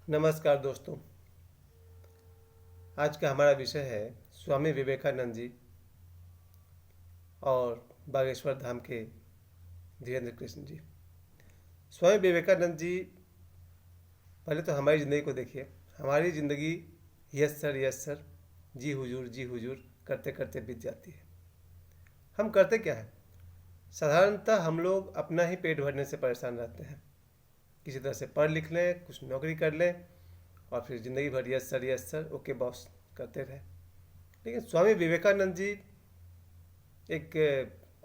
नमस्कार दोस्तों। आज का हमारा विषय है स्वामी विवेकानंद जी और बागेश्वर धाम के धीरेन्द्र कृष्ण जी। स्वामी विवेकानंद जी, पहले तो हमारी ज़िंदगी को देखिए। हमारी ज़िंदगी यस सर जी हुजूर करते करते बीत जाती है। हम करते क्या है? साधारणतः हम लोग अपना ही पेट भरने से परेशान रहते हैं। किसी तरह से पढ़ लिख लें, कुछ नौकरी कर लें और फिर ज़िंदगी भर यस सर ओके बॉस करते रहे। लेकिन स्वामी विवेकानंद जी एक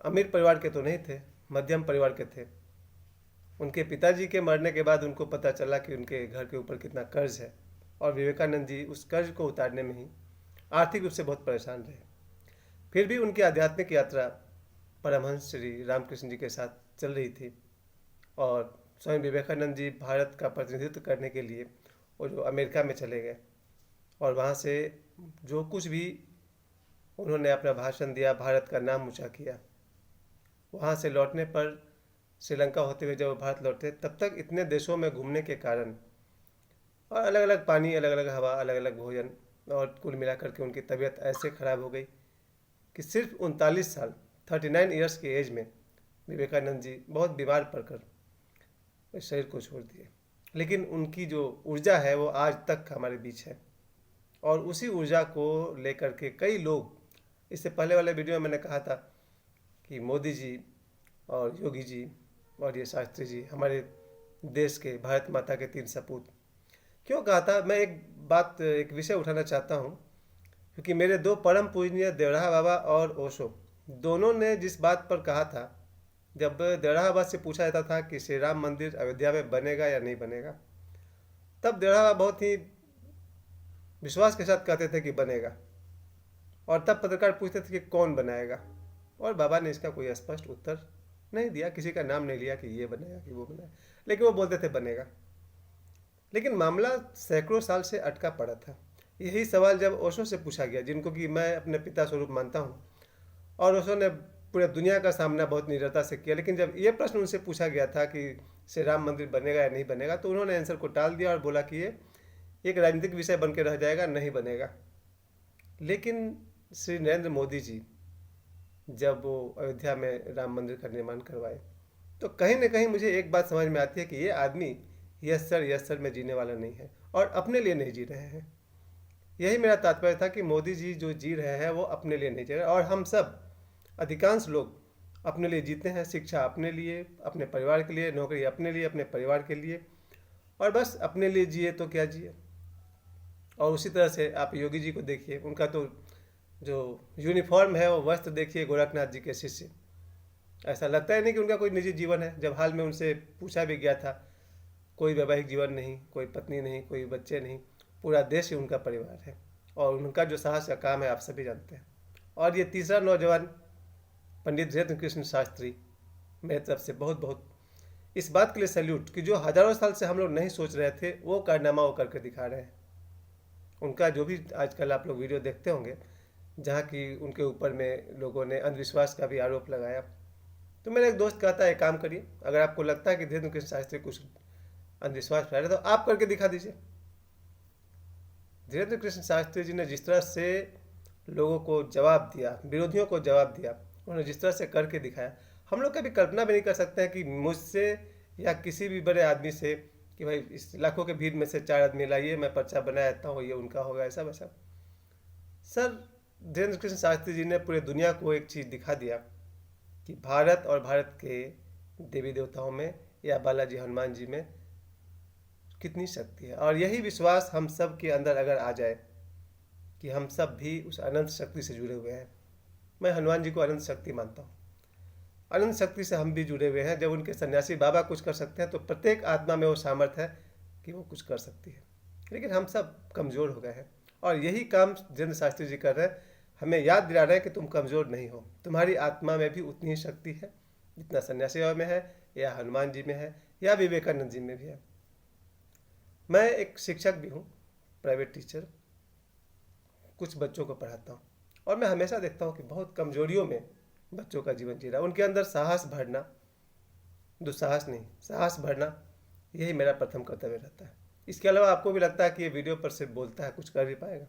अमीर परिवार के तो नहीं थे, मध्यम परिवार के थे। उनके पिताजी के मरने के बाद उनको पता चला कि उनके घर के ऊपर कितना कर्ज है और विवेकानंद जी उस कर्ज को उतारने में ही आर्थिक रूप से बहुत परेशान रहे। फिर भी उनकी आध्यात्मिक यात्रा परमहंस श्री रामकृष्ण जी के साथ चल रही थी और स्वामी विवेकानंद जी भारत का प्रतिनिधित्व करने के लिए वो जो अमेरिका में चले गए और वहाँ से जो कुछ भी उन्होंने अपना भाषण दिया, भारत का नाम ऊँचा किया। वहाँ से लौटने पर श्रीलंका होते हुए जब वो भारत लौटे, तब तक इतने देशों में घूमने के कारण और अलग अलग पानी, अलग अलग हवा, अलग अलग भोजन और कुल मिलाकर के उनकी तबीयत ऐसे ख़राब हो गई कि सिर्फ 39 साल 39 ईयर्स की एज में विवेकानंद जी बहुत बीमार पड़कर इस शरीर को छोड़ दिए। लेकिन उनकी जो ऊर्जा है वो आज तक हमारे बीच है और उसी ऊर्जा को लेकर के कई लोग, इससे पहले वाले वीडियो में मैंने कहा था कि मोदी जी और योगी जी और ये शास्त्री जी हमारे देश के भारत माता के 3 सपूत। क्यों कहा था? मैं एक विषय उठाना चाहता हूँ क्योंकि मेरे 2 परम पूजनीय देवराहा बाबा और ओशो दोनों ने जिस बात पर कहा था, जब देवराहा बाबा से पूछा जाता था कि श्री राम मंदिर अयोध्या में बनेगा या नहीं बनेगा, तब देवराहा बाबा बहुत ही विश्वास के साथ कहते थे कि बनेगा और तब पत्रकार पूछते थे कि कौन बनाएगा, और बाबा ने इसका कोई स्पष्ट उत्तर नहीं दिया, किसी का नाम नहीं लिया कि ये बनेगा कि वो बनेगा, लेकिन वो बोलते थे बनेगा। लेकिन मामला सैकड़ों साल से अटका पड़ा था। यही सवाल जब ओशो से पूछा गया, जिनको कि मैं अपने पिता स्वरूप मानता हूँ, और ओशो ने पूरे दुनिया का सामना बहुत निडरता से किया, लेकिन जब ये प्रश्न उनसे पूछा गया था कि श्री राम मंदिर बनेगा या नहीं बनेगा, तो उन्होंने आंसर को टाल दिया और बोला कि ये एक राजनीतिक विषय बन के रह जाएगा, नहीं बनेगा। लेकिन श्री नरेंद्र मोदी जी जब वो अयोध्या में राम मंदिर का निर्माण करवाए, तो कहीं ना कहीं मुझे एक बात समझ में आती है कि ये आदमी यस सर में जीने वाला नहीं है और अपने लिए नहीं जी रहे हैं। यही मेरा तात्पर्य था कि मोदी जी जो जी रहे हैं वो अपने लिए नहीं जी रहे, और हम सब अधिकांश लोग अपने लिए जीते हैं। शिक्षा अपने लिए, अपने परिवार के लिए, नौकरी अपने लिए, अपने परिवार के लिए, और बस अपने लिए जिए तो क्या जिए। और उसी तरह से आप योगी जी को देखिए, उनका तो जो यूनिफॉर्म है वो वस्त्र देखिए, गोरखनाथ जी के शिष्य। ऐसा लगता है नहीं कि उनका कोई निजी जीवन है। जब हाल में उनसे पूछा भी गया था, कोई वैवाहिक जीवन नहीं, कोई पत्नी नहीं, कोई बच्चे नहीं, पूरा देश ही उनका परिवार है। और उनका जो साहस का काम है आप सभी जानते हैं। और ये तीसरा नौजवान पंडित धीरेन्द्र कृष्ण शास्त्री, मेरे तरफ से बहुत बहुत इस बात के लिए सैल्यूट कि जो हजारों साल से हम लोग नहीं सोच रहे थे वो कारनामा वो करके दिखा रहे हैं। उनका जो भी आजकल आप लोग वीडियो देखते होंगे, जहाँ की उनके ऊपर में लोगों ने अंधविश्वास का भी आरोप लगाया, तो मेरा एक दोस्त कहता है एक काम करिए, अगर आपको लगता है कि धीरेन्द्र कृष्ण शास्त्री कुछ अंधविश्वास फैला रहे तो आप करके दिखा दीजिए। धीरेन्द्र कृष्ण शास्त्री जी ने जिस तरह से लोगों को जवाब दिया, विरोधियों को जवाब दिया, उन्होंने जिस तरह से करके दिखाया, हम लोग कभी कल्पना भी नहीं कर सकते हैं कि मुझसे या किसी भी बड़े आदमी से कि भाई इस लाखों के भीड़ में से 4 आदमी लाइए, मैं पर्चा बना देता हूँ, ये उनका होगा, ऐसा वैसा। सर, धीरेन्द्र कृष्ण शास्त्री जी ने पूरे दुनिया को एक चीज़ दिखा दिया कि भारत और भारत के देवी देवताओं में या बालाजी हनुमान जी में कितनी शक्ति है। और यही विश्वास हम सब के अंदर अगर आ जाए कि हम सब भी उस अनंत शक्ति से जुड़े हुए हैं। मैं हनुमान जी को अनंत शक्ति मानता हूँ। अनंत शक्ति से हम भी जुड़े हुए हैं। जब उनके सन्यासी बाबा कुछ कर सकते हैं तो प्रत्येक आत्मा में वो सामर्थ्य है कि वो कुछ कर सकती है। लेकिन हम सब कमज़ोर हो गए हैं और यही काम धीरेन्द्र शास्त्री जी कर रहे हैं। हमें याद दिला रहे हैं कि तुम कमज़ोर नहीं हो, तुम्हारी आत्मा में भी उतनी ही शक्ति है जितना सन्यासी बाबा में है या हनुमान जी में है या विवेकानंद जी में भी है। मैं एक शिक्षक भी हूँ, प्राइवेट टीचर, कुछ बच्चों को पढ़ाता हूँ और मैं हमेशा देखता हूँ कि बहुत कमजोरियों में बच्चों का जीवन जी रहा है। उनके अंदर साहस भरना, दुस्साहस नहीं, साहस भरना, यही मेरा प्रथम कर्तव्य रहता है। इसके अलावा आपको भी लगता है कि ये वीडियो पर से बोलता है, कुछ कर भी पाएगा?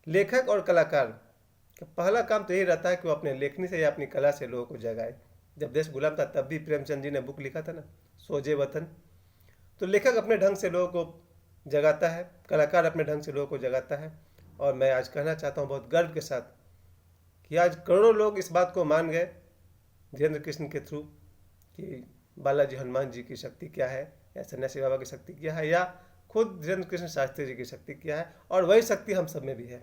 लेखक और कलाकार का पहला काम तो यही रहता है कि वो अपने लेखनी से या अपनी कला से लोगों को जगाए। जब देश गुलाम था तब भी प्रेमचंद जी ने बुक लिखा था ना, सोजे वतन। तो लेखक अपने ढंग से लोगों को जगाता है, कलाकार अपने ढंग से लोगों को जगाता है। और मैं आज कहना चाहता हूँ बहुत गर्व के साथ कि आज करोड़ों लोग इस बात को मान गए धीरेन्द्र कृष्ण के थ्रू कि बालाजी हनुमान जी की शक्ति क्या है, या सन्यासी बाबा की शक्ति क्या है, या खुद धीरेन्द्र कृष्ण शास्त्री जी की शक्ति क्या है, और वही शक्ति हम सब में भी है।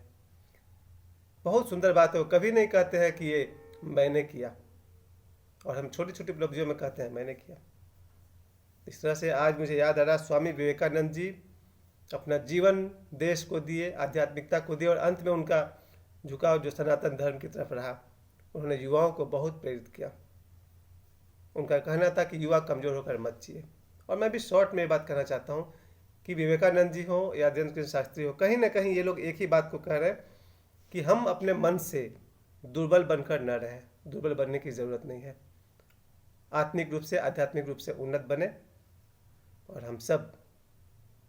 बहुत सुंदर बात है, वो कभी नहीं कहते हैं कि ये मैंने किया, और हम छोटी छोटी उपलब्धियों में कहते हैं मैंने किया। इस तरह से आज मुझे याद आ रहा, स्वामी विवेकानंद जी अपना जीवन देश को दिए, आध्यात्मिकता को दिए, और अंत में उनका झुकाव जो सनातन धर्म की तरफ रहा। उन्होंने युवाओं को बहुत प्रेरित किया। उनका कहना था कि युवा कमज़ोर होकर मत जिए। और मैं भी शॉर्ट में ये बात कहना चाहता हूँ कि विवेकानंद जी हो या धीरेन्द्र कृष्ण शास्त्री हो, कहीं ना कहीं ये लोग एक ही बात को कह रहे हैं कि हम अपने मन से दुर्बल बनकर न रहें। दुर्बल बनने की ज़रूरत नहीं है। आत्मिक रूप से, आध्यात्मिक रूप से उन्नत बने, और हम सब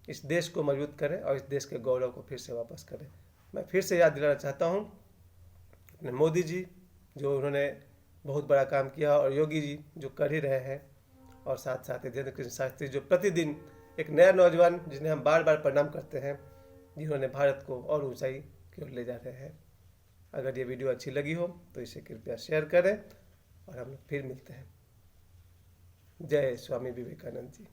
इस देश को मजबूत करें और इस देश के गौरव को फिर से वापस करें। मैं फिर से याद दिलाना चाहता हूँ अपने मोदी जी, जो उन्होंने बहुत बड़ा काम किया, और योगी जी जो कर ही रहे हैं, और साथ साथ धीरेन्द्र कृष्ण शास्त्री जो प्रतिदिन एक नया नौजवान जिन्हें हम बार बार प्रणाम करते हैं, जिन्होंने भारत को और ऊंचाई की ओर ले जा रहे हैं। अगर ये वीडियो अच्छी लगी हो तो इसे कृपया शेयर करें, और हम लोग फिर मिलते हैं। जय स्वामी विवेकानंद जी।